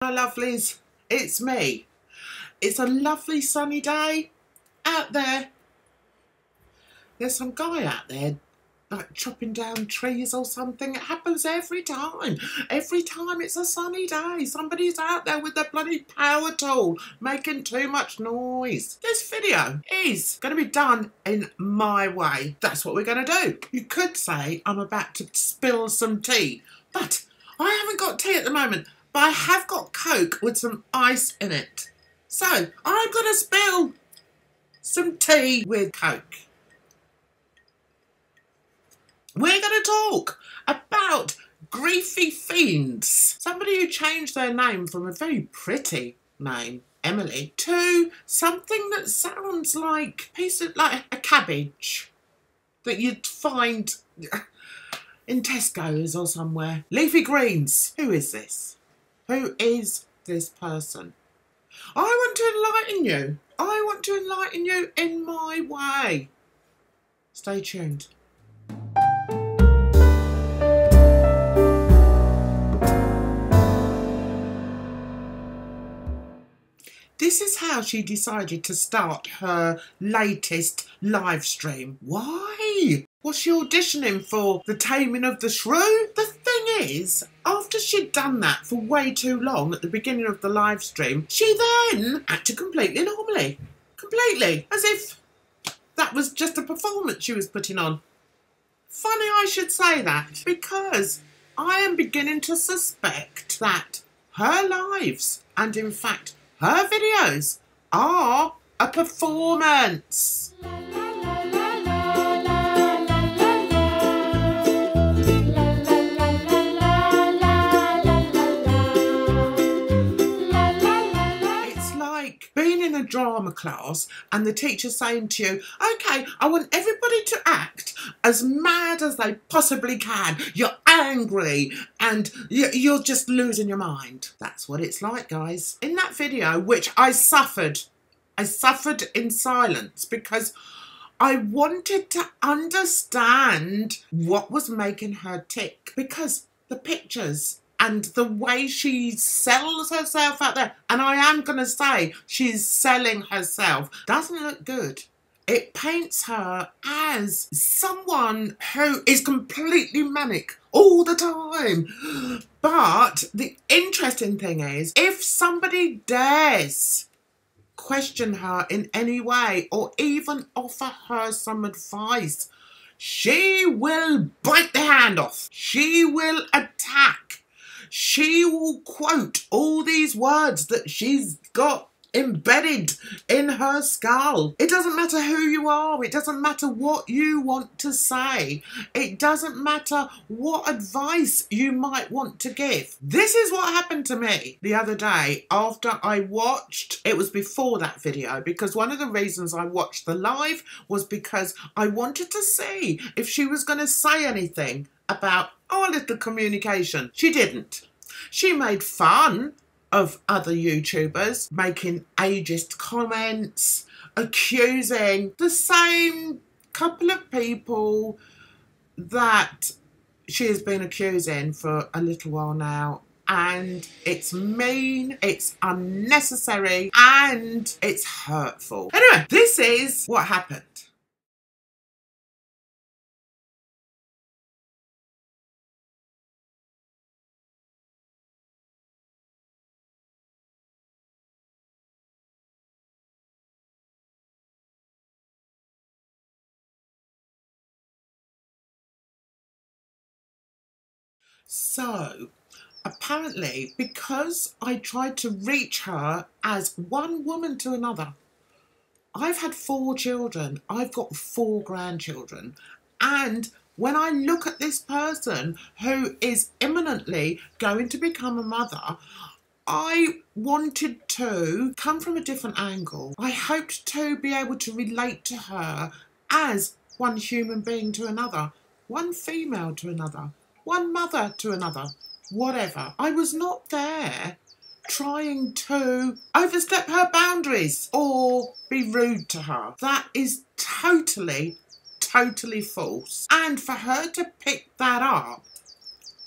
My lovelies, it's me. It's a lovely sunny day out there. There's some guy out there like chopping down trees or something. It happens every time. Every time it's a sunny day, somebody's out there with their bloody power tool making too much noise. This video is going to be done in my way. That's what we're going to do. You could say I'm about to spill some tea, but I haven't got tea at the moment. But I have got Coke with some ice in it. So I'm going to spill some tea with Coke. We're going to talk about griefy fiends. Somebody who changed their name from a very pretty name, Emily, to something that sounds like a cabbage that you'd find in Tesco's or somewhere. Leifegreenz. Who is this? Who is this person? I want to enlighten you. I want to enlighten you in my way. Stay tuned. This is how she decided to start her latest live stream. Why? Was she auditioning for The Taming of the Shrew? The thing is, after she'd done that for way too long at the beginning of the live stream, she then acted completely normally. Completely. As if that was just a performance she was putting on. Funny I should say that, because I am beginning to suspect that her lives, and in fact her videos, are a performance. It's like being in a drama class and the teacher saying to you, okay, I want everybody to act as mad as they possibly can. You're angry and you're just losing your mind. That's what it's like, guys. In that video, which I suffered in silence because I wanted to understand what was making her tick, because the pictures and the way she sells herself out there, and I am going to say she's selling herself, doesn't look good. It paints her as someone who is completely manic all the time. But the interesting thing is, if somebody dares question her in any way or even offer her some advice, she will bite the hand off. She will attack. She will quote all these words that she's got embedded in her skull. It doesn't matter who you are. It doesn't matter what you want to say. It doesn't matter what advice you might want to give. This is what happened to me the other day after I watched, it was before that video, because one of the reasons I watched the live was because I wanted to see if she was going to say anything about our little communication. She didn't. She made fun of other YouTubers, making ageist comments, accusing the same couple of people that she has been accusing for a little while now. And it's mean, it's unnecessary, and it's hurtful. Anyway, this is what happened. So, apparently, because I tried to reach her as one woman to another, I've had 4 children, I've got 4 grandchildren, and when I look at this person who is imminently going to become a mother, I wanted to come from a different angle. I hoped to be able to relate to her as one human being to another, one female to another, one mother to another, whatever. I was not there trying to overstep her boundaries or be rude to her. That is totally false. And for her to pick that up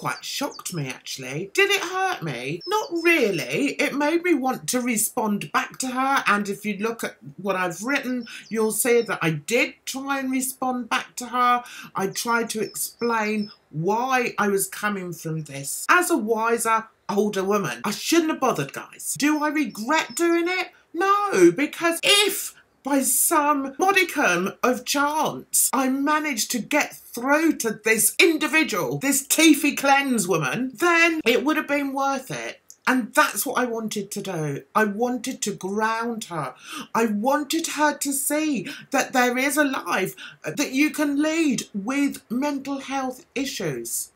quite shocked me actually. Did it hurt me? Not really. It made me want to respond back to her, and if you look at what I've written, you'll see that I did try and respond back to her. I tried to explain why I was coming from this as a wiser, older woman. I shouldn't have bothered, guys. Do I regret doing it? No, because if by some modicum of chance I managed to get through to this individual, this Leifegreenz woman, then it would have been worth it. And that's what I wanted to do. I wanted to ground her. I wanted her to see that there is a life that you can lead with mental health issues.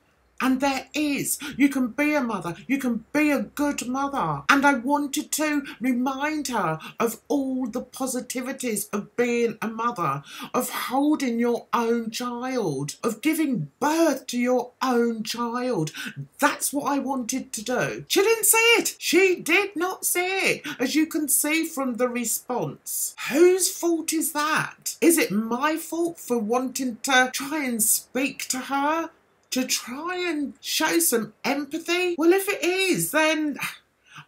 And there is. You can be a mother. You can be a good mother. And I wanted to remind her of all the positivities of being a mother, of holding your own child, of giving birth to your own child. That's what I wanted to do. She didn't see it. She did not see it, as you can see from the response. Whose fault is that? Is it my fault for wanting to try and speak to her? To try and show some empathy? Well, if it is, then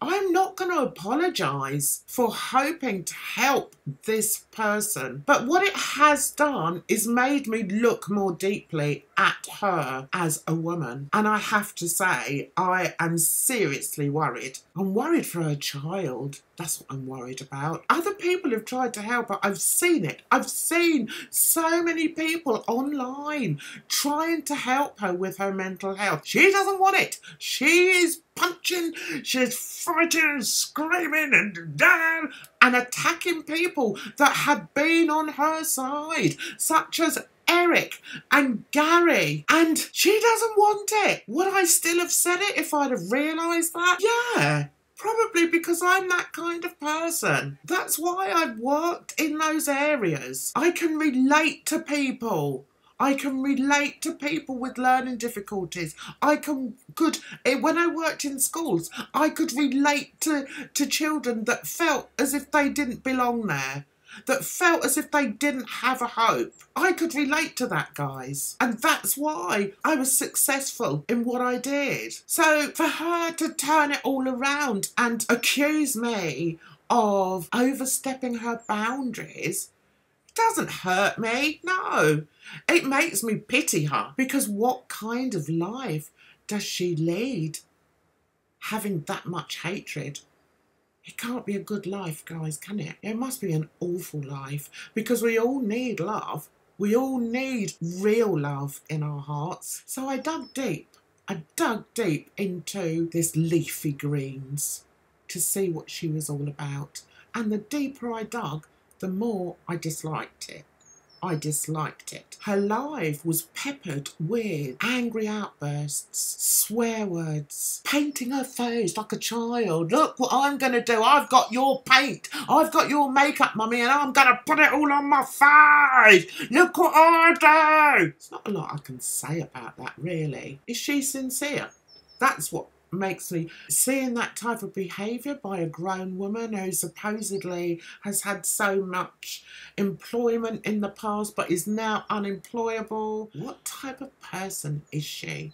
I'm not going to apologise for hoping to help this person. But what it has done is made me look more deeply at her as a woman. And I have to say, I am seriously worried. I'm worried for her child. That's what I'm worried about. Other people have tried to help her. I've seen it. I've seen so many people online trying to help her with her mental health. She doesn't want it. She is punching, she's fighting and screaming and down and attacking people that have been on her side, such as Eric and Gary, and she doesn't want it. Would I still have said it if I'd have realised that? Yeah. Probably because I'm that kind of person. That's why I've worked in those areas. I can relate to people. I can relate to people with learning difficulties. When I worked in schools, I could relate to children that felt as if they didn't belong there, that felt as if they didn't have a hope. I could relate to that, guys. And that's why I was successful in what I did. So for her to turn it all around and accuse me of overstepping her boundaries doesn't hurt me, no. It makes me pity her, because what kind of life does she lead having that much hatred? It can't be a good life, guys, can it? It must be an awful life, because we all need love. We all need real love in our hearts. So I dug deep. I dug deep into this Leifegreenz to see what she was all about. And the deeper I dug, the more I disliked it. I disliked it. Her life was peppered with angry outbursts, swear words, painting her face like a child. Look what I'm going to do. I've got your paint. I've got your makeup, mummy, and I'm going to put it all on my face. Look what I do. There's not a lot I can say about that, really. Is she sincere? That's what makes me, seeing that type of behaviour by a grown woman who supposedly has had so much employment in the past but is now unemployable. What type of person is she?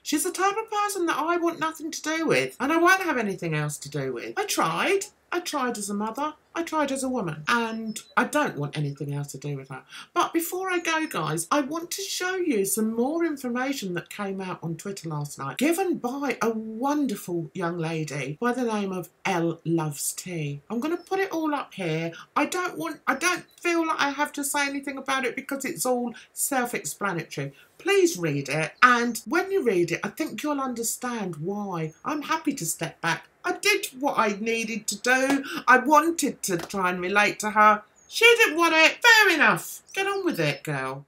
She's the type of person that I want nothing to do with, and I won't have anything else to do with. I tried as a mother, I tried as a woman, and I don't want anything else to do with her. But before I go, guys, I want to show you some more information that came out on Twitter last night, given by a wonderful young lady by the name of L Loves Tea. I'm going to put it all up here. I don't feel like I have to say anything about it because it's all self-explanatory. Please read it, and when you read it, I think you'll understand why I'm happy to step back. I did what I needed to do. I wanted to try and relate to her. She didn't want it. Fair enough. Get on with it, girl.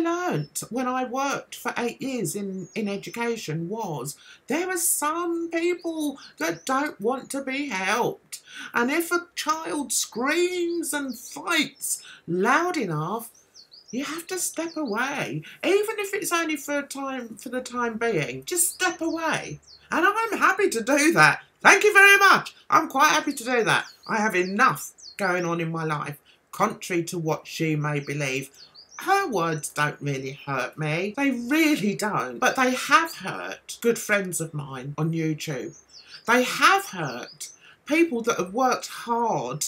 learnt when I worked for 8 years in education was there are some people that don't want to be helped. And if a child screams and fights loud enough, you have to step away. Even if it's only for the time being, just step away. And I'm happy to do that. Thank you very much. I'm quite happy to do that. I have enough going on in my life, contrary to what she may believe. Her words don't really hurt me. They really don't. But they have hurt good friends of mine on YouTube. They have hurt people that have worked hard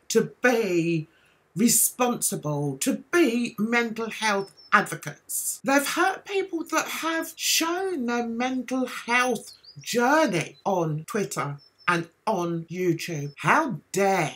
to be responsible, to be mental health advocates. They've hurt people that have shown their mental health journey on Twitter and on YouTube. How dare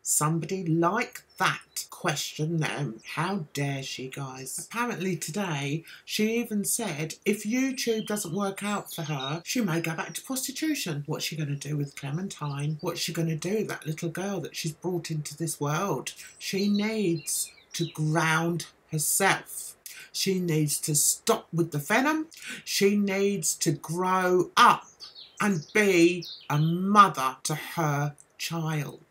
somebody like that question them? How dare she, guys? Apparently today she even said if YouTube doesn't work out for her, she may go back to prostitution. What's she going to do with Clementine? What's she going to do with that little girl that she's brought into this world? She needs to ground herself. She needs to stop with the venom. She needs to grow up and be a mother to her child.